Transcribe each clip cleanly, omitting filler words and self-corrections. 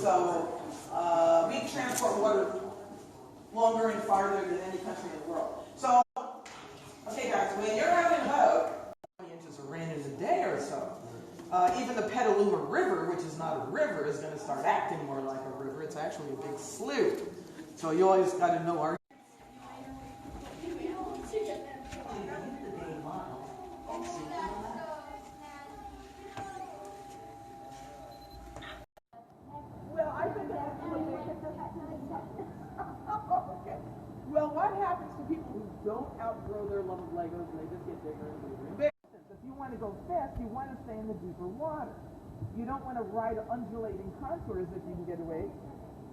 So we transport water longer and farther than any country in the world. So, okay guys, when you're having about 20 inches of rain in a day or so, even the Petaluma River, which is not a river, is going to start acting more like a river. It's actually a big slough. So you always got to know our... Well, I think that's okay. Well, what happens to people who don't outgrow their love of Legos and they just get bigger and bigger and bigger? If you want to go fast, you want to stay in the deeper water. You don't want to ride undulating contours if you can get away.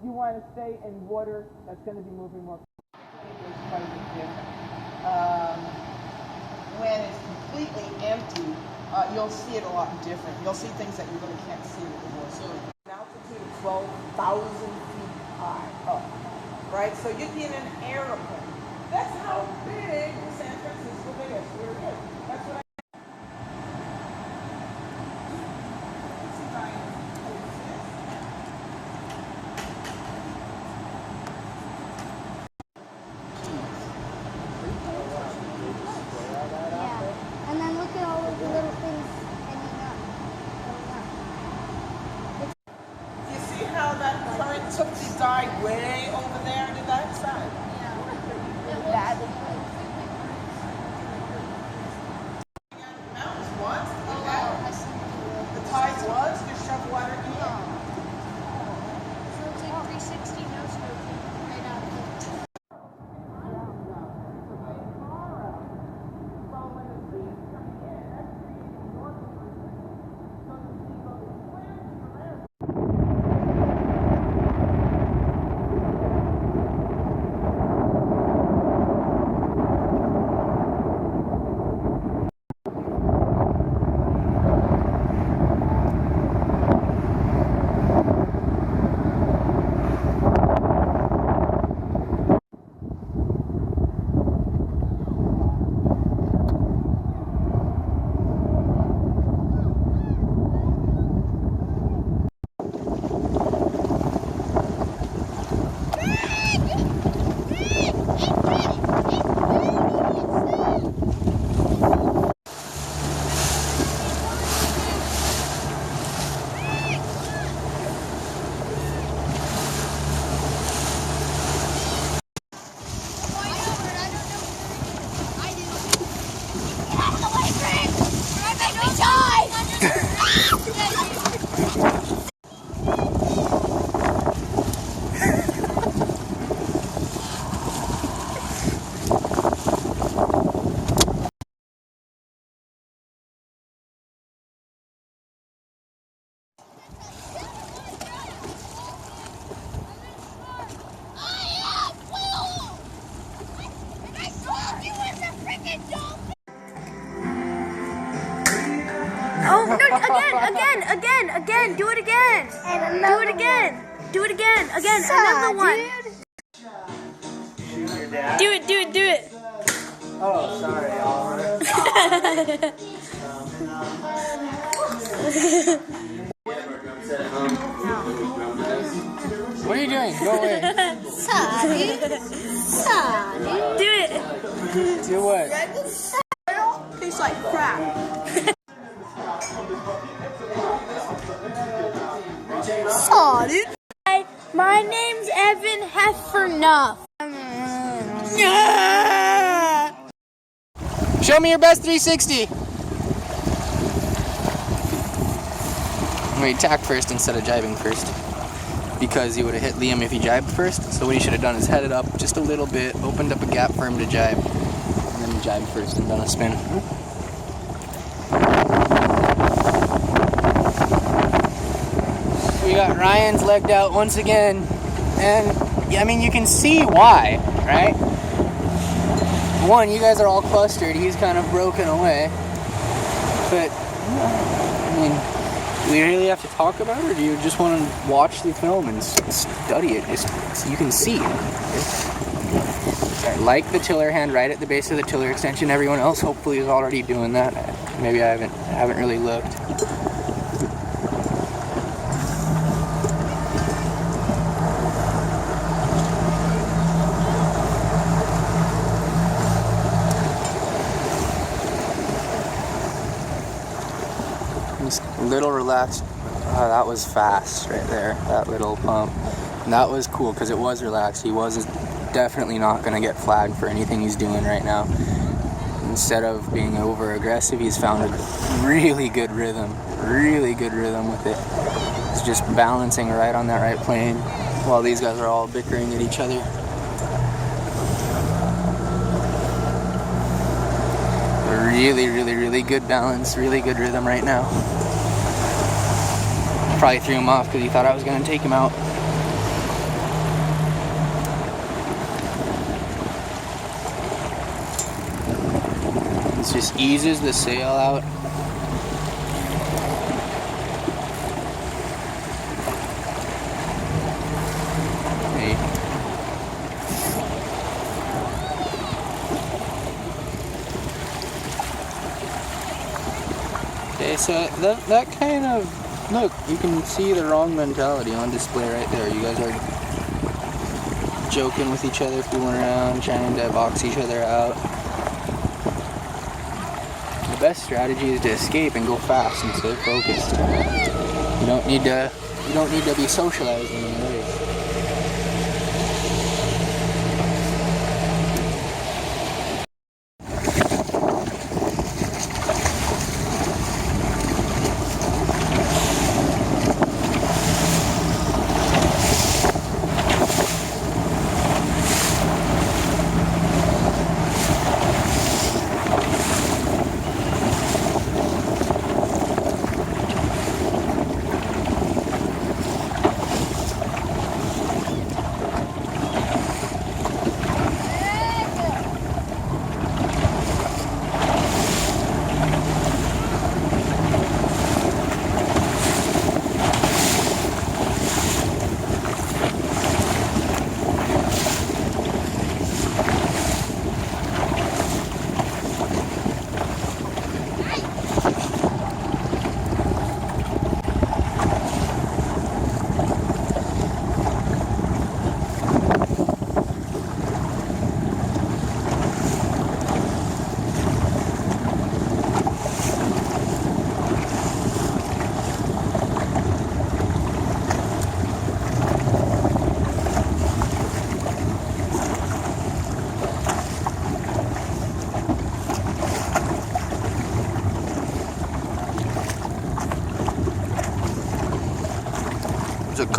You want to stay in water that's going to be moving more quickly. When it's completely empty, you'll see it a lot different. You'll see things that you really can't see with the water. So altitude of 12,000 feet high up, right? So you'd be in an airplane. That's how big San Francisco Bay Estuary is. That's what I... And then look at all of the little things hanging up. You see how that current took the dye way over there to that side? That. Mountains once, the tide was to shove water in. So it's like 360 no scope right out of it. Oh, no, again, do it again. Do it again, another one. Do it. Oh, sorry, Oliver. What are you doing? Go away. Sorry. Do it. Do what? Tastes like crap. Sorry. Hi, my name's Evan Heffernuff. Show me your best 360. Wait, tack first instead of jibing first. Because he would have hit Liam if he jibed first. So what he should have done is headed up just a little bit, opened up a gap for him to jibe, and then jibe first and done a spin. We got Ryan's legged out once again, and I mean you can see why, right? One, you guys are all clustered, he's kind of broken away, but I mean, do we really have to talk about it, or do you just want to watch the film and study it? Just so you can see. Like the tiller hand right at the base of the tiller extension. Everyone else hopefully is already doing that. Maybe I haven't really looked. Just a little relaxed. Oh, that was fast right there, that little pump. And that was cool because it was relaxed. He was definitely not going to get flagged for anything he's doing right now. Instead of being over aggressive, he's found a really good rhythm with it. He's just balancing right on that right plane while these guys are all bickering at each other. Really good balance, really good rhythm right now. Probably threw him off because he thought I was going to take him out. It just eases the sail out. Okay, so that kind of, look, you can see the wrong mentality on display right there. You guys are joking with each other, fooling around, trying to box each other out. The best strategy is to escape and go fast and stay focused. You don't need to be socializing in the race. There's a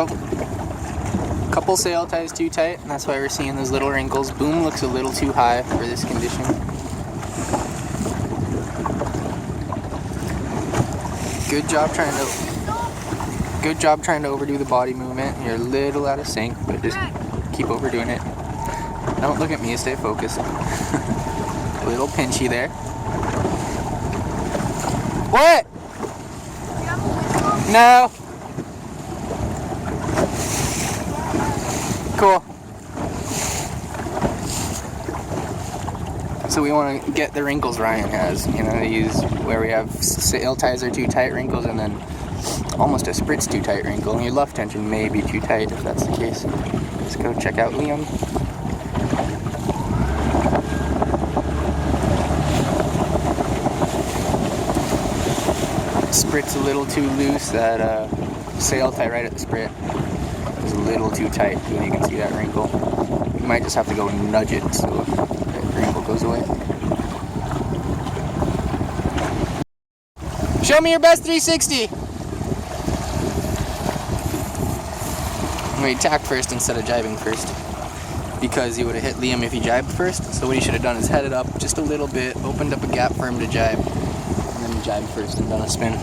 couple sail ties too tight, and that's why we're seeing those little wrinkles. Boom looks a little too high for this condition. Good job trying to overdo the body movement. You're a little out of sync, but just keep overdoing it. Don't look at me, stay focused. A little pinchy there. What? No. Cool. So we want to get the wrinkles Ryan has. You know, use where we have sail ties are too tight wrinkles, and then almost a spritz too tight wrinkle. And your luff tension may be too tight if that's the case. Let's go check out Liam. Sprit's a little too loose. That sail tie right at the sprit is a little too tight. You can see that wrinkle. You might just have to go nudge it so that wrinkle goes away. Show me your best 360. We tacked first instead of jibing first, because he would have hit Liam if he jibed first. So what he should have done is headed up just a little bit, opened up a gap for him to jibe, and then jibed first and done a spin.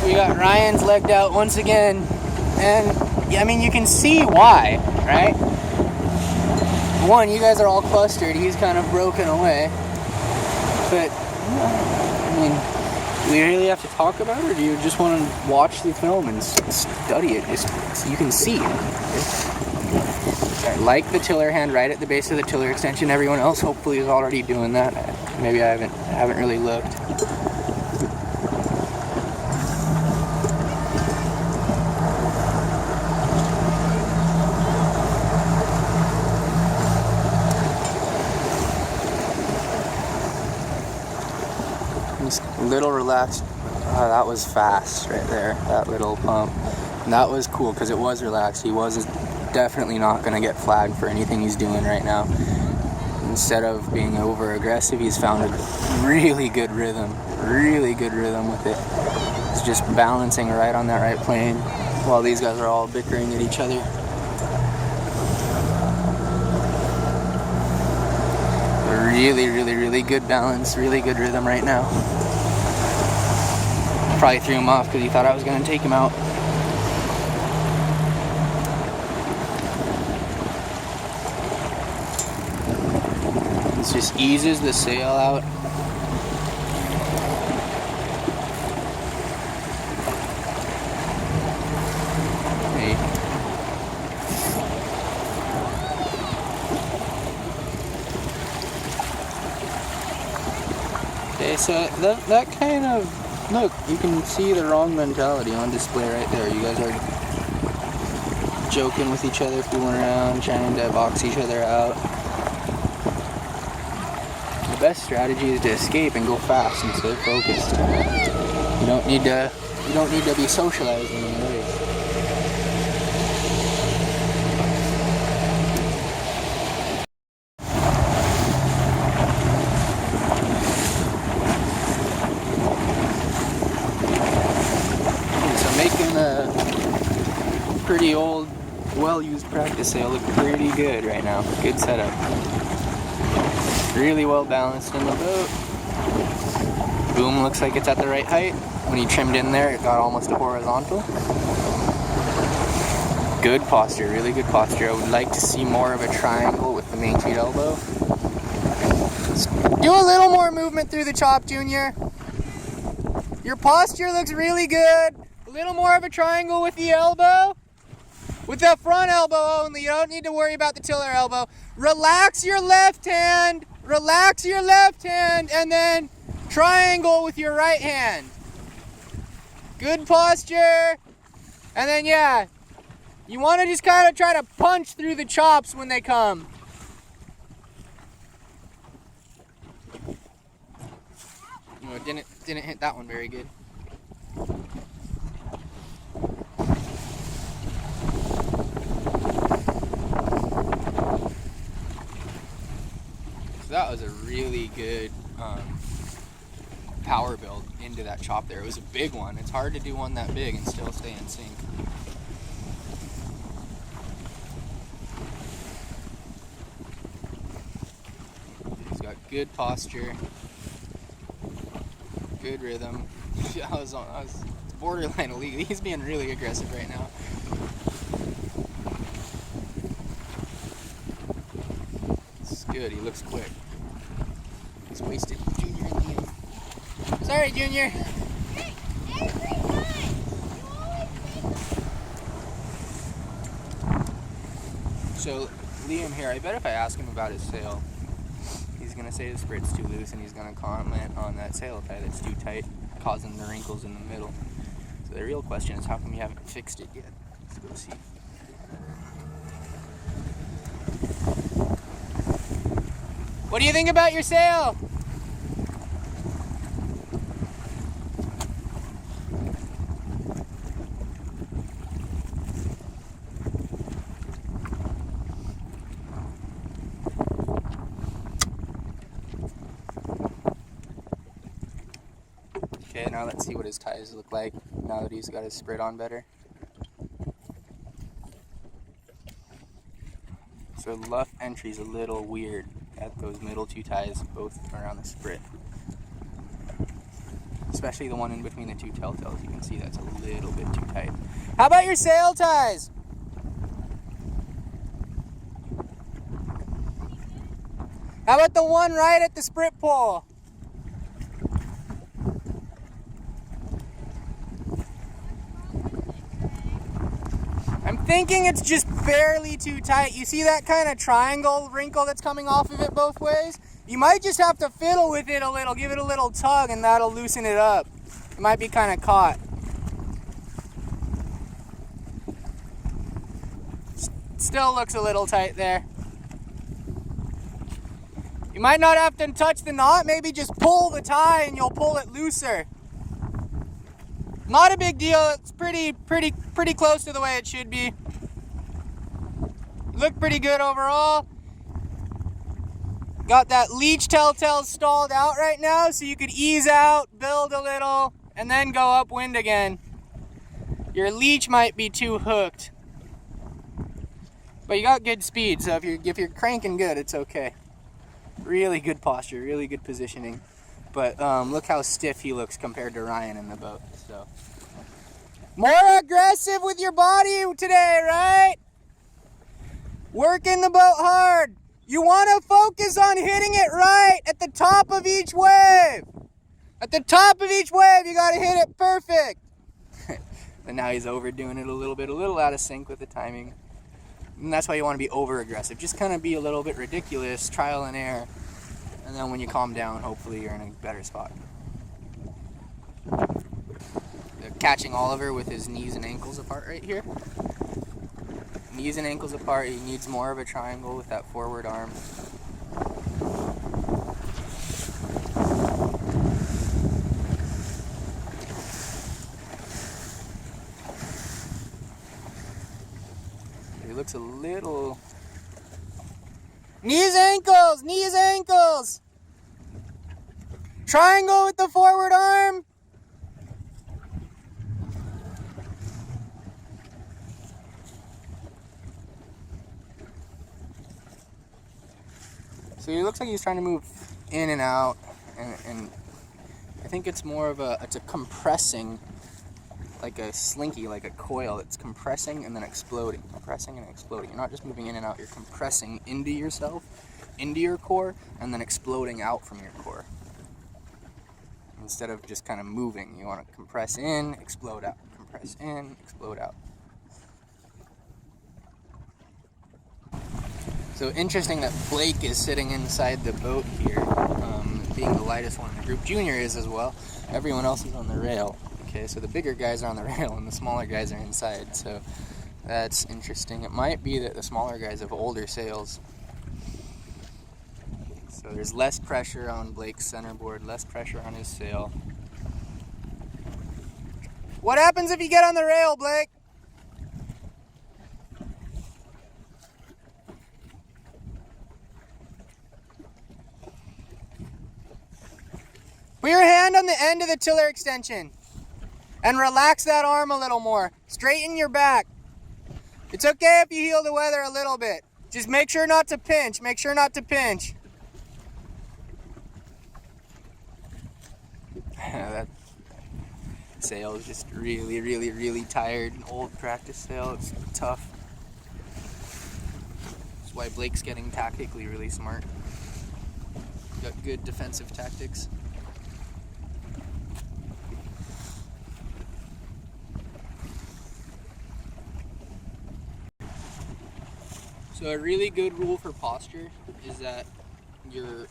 We got Ryan's legged out once again, and I mean, you can see why, right? One, you guys are all clustered, he's kind of broken away, but I mean, do we really have to talk about it, or do you just want to watch the film and study it, just so you can see? Like the tiller hand right at the base of the tiller extension. Everyone else hopefully is already doing that. Maybe I haven't really looked. little relaxed. Oh, that was fast right there, that little pump. And that was cool because it was relaxed. He was definitely not going to get flagged for anything he's doing right now. Instead of being over aggressive, he's found a really good rhythm with it. He's just balancing right on that right plane while these guys are all bickering at each other. Really good balance, really good rhythm right now. Probably threw him off because he thought I was going to take him out. It just eases the sail out. Okay, so that kind of, look, you can see the wrong mentality on display right there. You guys are joking with each other, fooling around, trying to box each other out. The best strategy is to escape and go fast and stay focused. You don't need to be socializing in the race. A pretty old, well-used practice sail look pretty good right now. Good setup. Really well balanced in the boat. Boom looks like it's at the right height. When he trimmed in there, it got almost a horizontal. Good posture, really good posture. I would like to see more of a triangle with the main sheet elbow. Do a little more movement through the chop, Junior. Your posture looks really good. A little more of a triangle with the elbow. With the front elbow only. You don't need to worry about the tiller elbow. Relax your left hand. Relax your left hand. And then triangle with your right hand. Good posture. And then, yeah. You want to just kind of try to punch through the chops when they come. No, it didn't hit that one very good. So that was a really good power build into that chop there. It was a big one. It's hard to do one that big and still stay in sync. He's got good posture, good rhythm. I was borderline illegal. He's being really aggressive right now. It's good. He looks quick. He's wasted Junior and Liam. Sorry, Junior. So Liam here, I bet if I ask him about his sail, he's gonna say the sprit's too loose, and he's gonna comment on that sail tie that's too tight, causing the wrinkles in the middle. So the real question is, how come you haven't fixed it yet? Let's go see. What do you think about your sail? Okay, now let's see what his ties look like now that he's got his sprit on better. So the luff entry's a little weird at those middle two ties, both around the sprit. Especially the one in between the two telltales. You can see that's a little bit too tight. How about your sail ties? How about the one right at the sprit pole? I'm thinking it's just barely too tight. You see that kind of triangle wrinkle that's coming off of it both ways? You might just have to fiddle with it a little, give it a little tug, and that'll loosen it up. It might be kind of caught. Still looks a little tight there. You might not have to touch the knot, maybe just pull the tie and you'll pull it looser. Not a big deal, it's pretty close to the way it should be. Look pretty good overall. Got that leech telltale stalled out right now, so you could ease out, build a little, and then go upwind again. Your leech might be too hooked. But you got good speed, so if you're cranking good, it's okay. Really good posture, really good positioning. But look how stiff he looks compared to Ryan in the boat. So more aggressive with your body today, right? Working the boat hard. You want to focus on hitting it right at the top of each wave. At the top of each wave, you got to hit it perfect. And now he's overdoing it a little out of sync with the timing. And that's why you want to be over aggressive. Just kind of be a little bit ridiculous, trial and error. And then when you calm down, hopefully you're in a better spot. Catching Oliver with his knees and ankles apart right here. Knees and ankles apart, he needs more of a triangle with that forward arm. He looks a little... Knees, ankles! Triangle with the forward arm. So he looks like he's trying to move in and out, and I think it's more of it's a compressing, like a slinky, like a coil. It's compressing and then exploding, compressing and exploding. You're not just moving in and out, you're compressing into yourself, into your core, and then exploding out from your core. Instead of just kind of moving, you want to compress in, explode out, compress in, explode out. So interesting that Blake is sitting inside the boat here, being the lightest one in the group. Junior is as well. Everyone else is on the rail. Okay, so the bigger guys are on the rail and the smaller guys are inside. So that's interesting. It might be that the smaller guys have older sails. So there's less pressure on Blake's centerboard, less pressure on his sail. What happens if you get on the rail, Blake? Put your hand on the end of the tiller extension and relax that arm a little more. Straighten your back. It's okay if you heel the weather a little bit. Just make sure not to pinch. Make sure not to pinch. That sail is just really tired. An old practice sail. It's tough. That's why Blake's getting tactically really smart. Got good defensive tactics. So a really good rule for posture is that your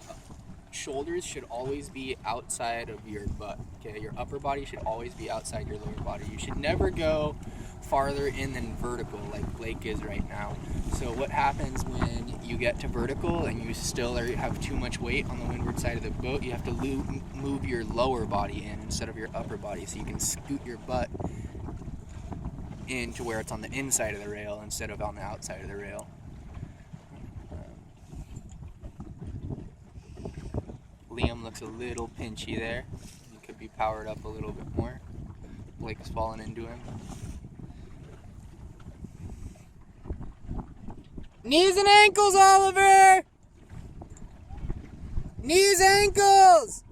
shoulders should always be outside of your butt. Okay, your upper body should always be outside your lower body. You should never go farther in than vertical like Blake is right now. So what happens when you get to vertical and you still have too much weight on the windward side of the boat? You have to move your lower body in instead of your upper body, so you can scoot your butt in to where it's on the inside of the rail instead of on the outside of the rail. Liam looks a little pinchy there. He could be powered up a little bit more. Blake's fallen into him. Knees and ankles, Oliver! Knees, ankles!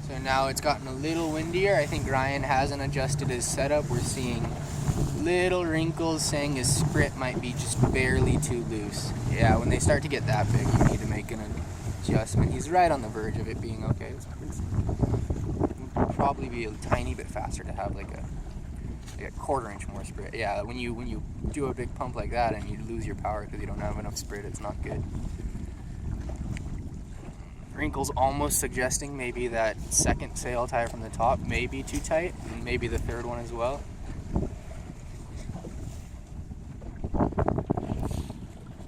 So now it's gotten a little windier. I think Ryan hasn't adjusted his setup. We're seeing little wrinkles saying his sprit might be just barely too loose. Yeah, when they start to get that big, you need to make an adjustment. He's right on the verge of it being okay. It would probably be a tiny bit faster to have like a quarter-inch more sprit. Yeah, when you do a big pump like that and you lose your power because you don't have enough sprit, it's not good. wrinkle's almost suggesting maybe that second sail tie from the top may be too tight, and maybe the third one as well.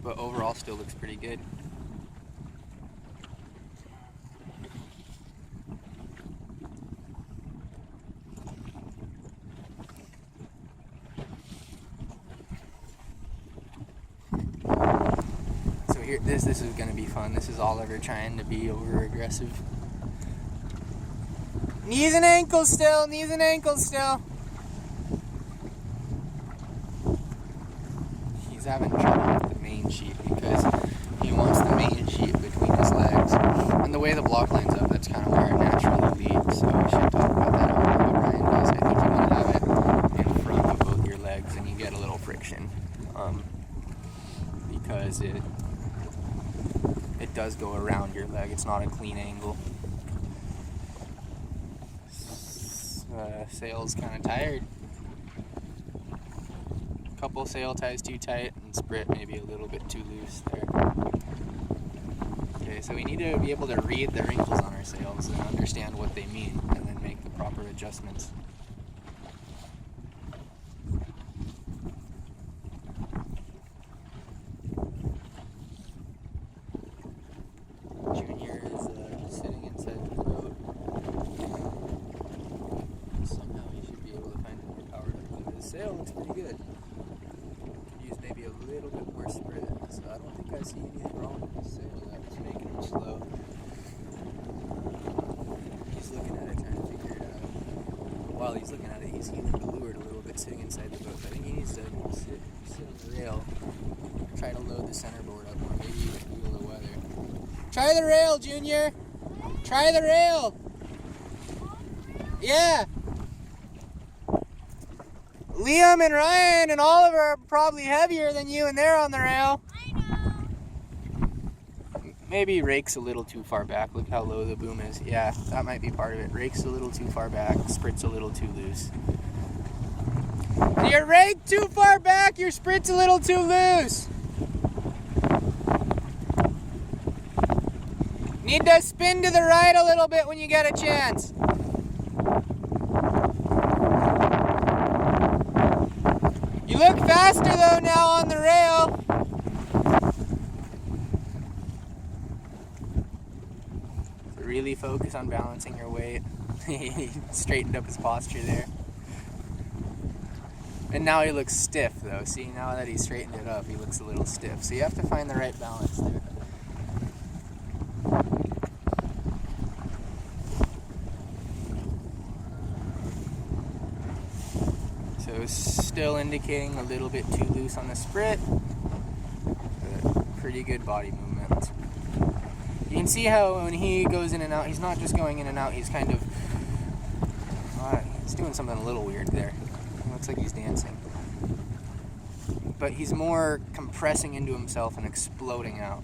But overall still looks pretty good. So here, this is going to be fun. This is Oliver trying to be over aggressive. Knees and ankles still, knees and ankles still. He's having trouble with the main sheet because he wants the main sheet between his legs. And the way the block lines up, that's kind of where it naturally leads. So we should talk about that on what Ryan does. I think you want to have it in front of both your legs and you get a little friction. Because it does go around your leg. It's not a clean angle. Sail's kind of tired. Couple sail ties too tight and sprit maybe a little bit too loose there. Okay, so we need to be able to read the wrinkles on our sails and understand what they mean and then make the proper adjustments. Junior is sitting inside the boat. Somehow he should be able to find more power to move. His sail looks pretty good. Could use maybe a little bit more sprit. So I don't think I see anything wrong with his sail. That was making him slow. He's looking at it, trying to figure it out. While he's looking at it, he's feeling the lure a little bit sitting inside the boat. I think he needs to sit on the rail. Try to load the centerboard up, or maybe even feel the weather. Try the rail, Junior! Try the rail! Yeah! Liam and Ryan and Oliver are probably heavier than you and they're on the rail. I know. Maybe rake's a little too far back. Look how low the boom is. Yeah, that might be part of it. Rake's a little too far back. Sprit's a little too loose. Your rake too far back, your sprit's a little too loose. Need to spin to the right a little bit when you get a chance. You look faster though now on the rail. So really focus on balancing your weight. He straightened up his posture there. And now he looks stiff though. See, now that he's straightened it up, he looks a little stiff. So you have to find the right balance there. So still indicating a little bit too loose on the sprit, but pretty good body movement. You can see how when he goes in and out, he's not just going in and out, he's kind of, he's doing something a little weird there. It looks like he's dancing. But he's more compressing into himself and exploding out.